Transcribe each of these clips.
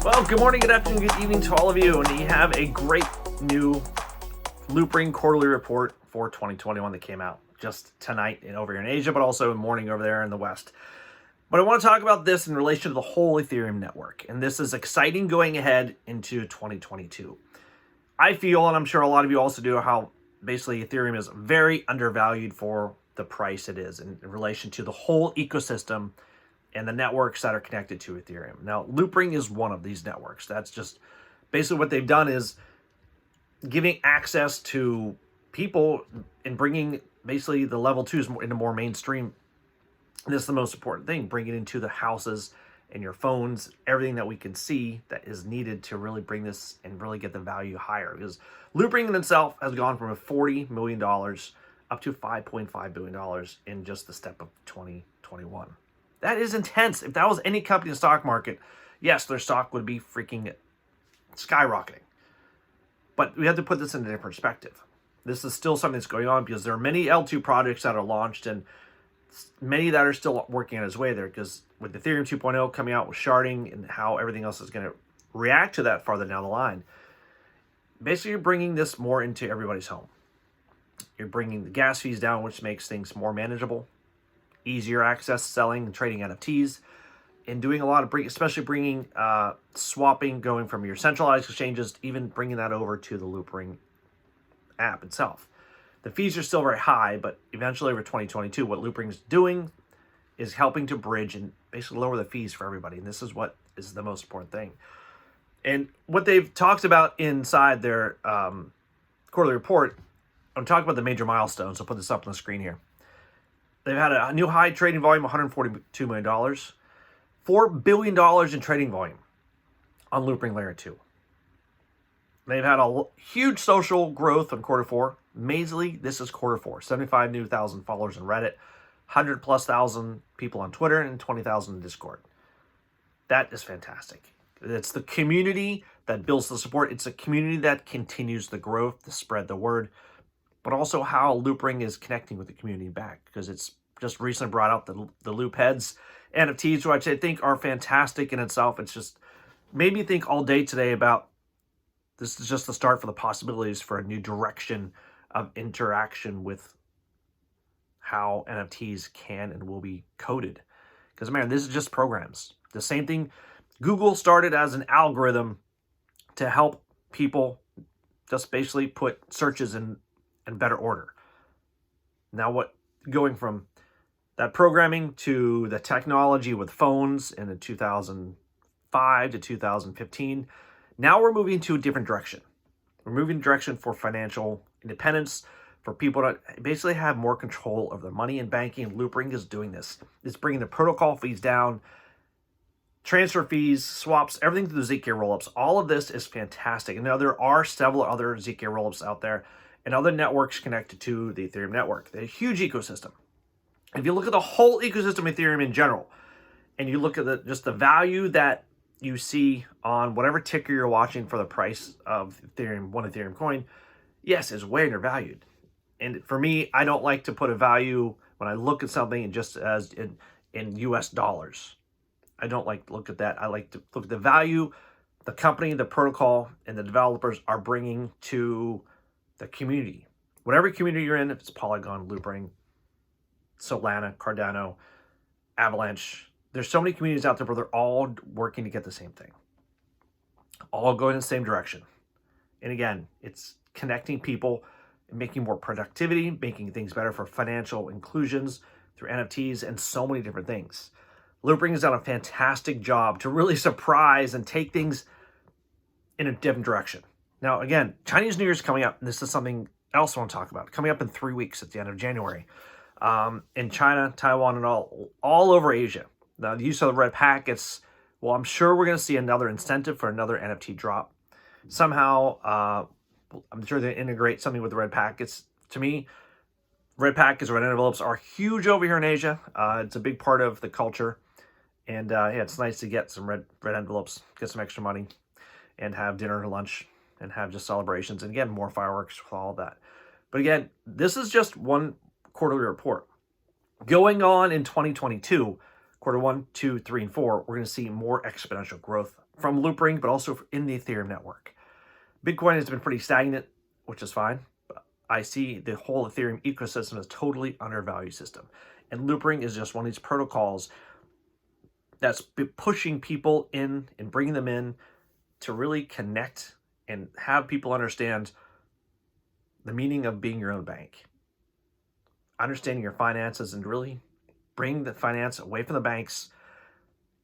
Well, good morning, good afternoon, good evening to all of you. And we have a great new Loopring Quarterly Report for 2021 that came out just tonight and over here in Asia, but also in morning over there in the West. But I want to talk about this in relation to the whole Ethereum network. And this is exciting going ahead into 2022. I feel, and I'm sure a lot of you also do, how basically Ethereum is very undervalued for the price it is in relation to the whole ecosystem and the networks that are connected to Ethereum. Now, Loopring is one of these networks. That's just basically what they've done is giving access to people and bringing basically the level 2s into more mainstream. And this is the most important thing, bring it into the houses and your phones, everything that we can see that is needed to really bring this and really get the value higher. Because Loopring in itself has gone from $40 million up to $5.5 billion in just the step of 2021. That is intense. If that was any company in the stock market, yes, their stock would be freaking skyrocketing. But we have to put this in a different perspective. This is still something that's going on because there are many L2 projects that are launched and many that are still working on its way there, because with Ethereum 2.0 coming out with sharding and how everything else is going to react to that farther down the line, basically you're bringing this more into everybody's home. You're bringing the gas fees down, which makes things more manageable, easier access, selling and trading NFTs, and doing a lot of, especially bringing swapping, going from your centralized exchanges, even bringing that over to the Loopring app itself. The fees are still very high, but eventually over 2022, what Loopring's doing is helping to bridge and basically lower the fees for everybody. And this is what is the most important thing. And what they've talked about inside their quarterly report, I'm talking about the major milestones. I'll put this up on the screen here. They've had a new high trading volume, $142 million, $4 billion in trading volume on Loopring Layer 2. They've had a huge social growth on quarter four. Amazingly, this is quarter four. 75,000 new followers on Reddit, 100,000+ people on Twitter, and 20,000 in Discord. That is fantastic. It's the community that builds the support. It's a community that continues the growth, to spread the word, but also how Loopring is connecting with the community back, because it's just recently brought out the Loop Heads NFTs, which I think are fantastic in itself. It's just made me think all day today about this is just the start for the possibilities for a new direction of interaction with how NFTs can and will be coded. Because, man, this is just programs. The same thing, Google started as an algorithm to help people just basically put searches in better order. Now going from that programming to the technology with phones in the 2005 to 2015, now we're moving to a different direction. We're moving direction for financial independence, for people to basically have more control of their money in banking. And Loopring is doing this. It's bringing the protocol fees down, transfer fees, swaps, everything through the ZK rollups. All of this is fantastic. And now there are several other ZK rollups out there and other networks connected to the Ethereum network. They're a huge ecosystem. If you look at the whole ecosystem of Ethereum in general, and you look at just the value that you see on whatever ticker you're watching for the price of Ethereum, one Ethereum coin, yes, is way undervalued. And for me, I don't like to put a value when I look at something just as in US dollars. I don't like to look at that. I like to look at the value the company, the protocol, and the developers are bringing to the community. Whatever community you're in, if it's Polygon, Loopring, Solana, Cardano, Avalanche, there's so many communities out there where they're all working to get the same thing. All going in the same direction. And again, it's connecting people and making more productivity, making things better for financial inclusions through NFTs and so many different things. Loopring has done a fantastic job to really surprise and take things in a different direction. Now, again, Chinese New Year's coming up, and this is something else I want to talk about. Coming up in 3 weeks at the end of January. In China, Taiwan, and all over Asia. Now, the use of the red packets, well, I'm sure we're going to see another incentive for another NFT drop. Somehow, I'm sure they integrate something with the red packets. To me, red packets, red envelopes are huge over here in Asia. It's a big part of the culture. And yeah, it's nice to get some red envelopes, get some extra money, and have dinner or lunch, and have just celebrations. And again, more fireworks with all of that. But again, this is just one quarterly report. Going on in 2022, quarter 1, 2, 3, and 4, we're going to see more exponential growth from Loopring, but also in the Ethereum network. Bitcoin has been pretty stagnant, which is fine. But I see the whole Ethereum ecosystem as totally undervalued system. And Loopring is just one of these protocols that's pushing people in and bringing them in to really connect and have people understand the meaning of being your own bank. Understanding your finances and really bring the finance away from the banks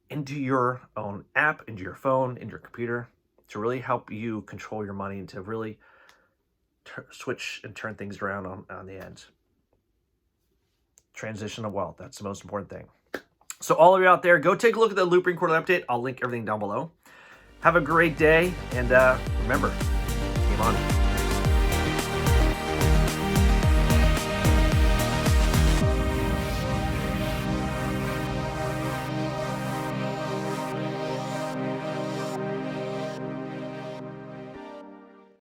into your own app, into your phone, into your computer, to really help you control your money and to really switch and turn things around on the end. Transition of wealth, that's the most important thing. So all of you out there, go take a look at the Loopring Quarterly Update. I'll link everything down below. Have a great day, and remember, game on.